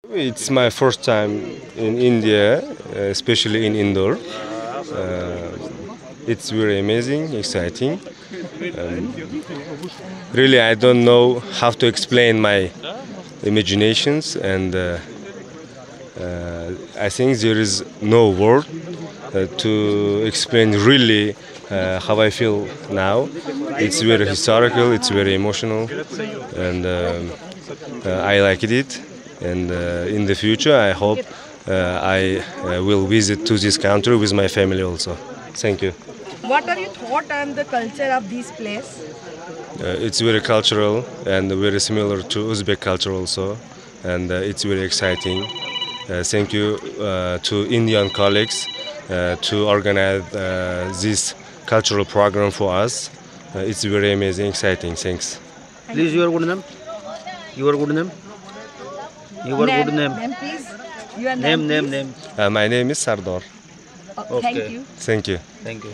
It's my first time in India, especially in Indore. It's very amazing, exciting. Really, I don't know how to explain my imaginations, and I think there is no word to explain really how I feel now. It's very historical, it's very emotional, and I liked it. And in the future, I hope I will visit to this country with my family also. Thank you. What are your thoughts on the culture of this place? It's very cultural and very similar to Uzbek culture also, and it's very exciting. Thank you to Indian colleagues to organize this cultural program for us. It's very amazing, exciting. Thanks. Please, your good name. Your good name. Your good name. Name, please. Your Name, name, name, please. name. My name is Sardar. Thank Okay. you. Thank you. Thank you.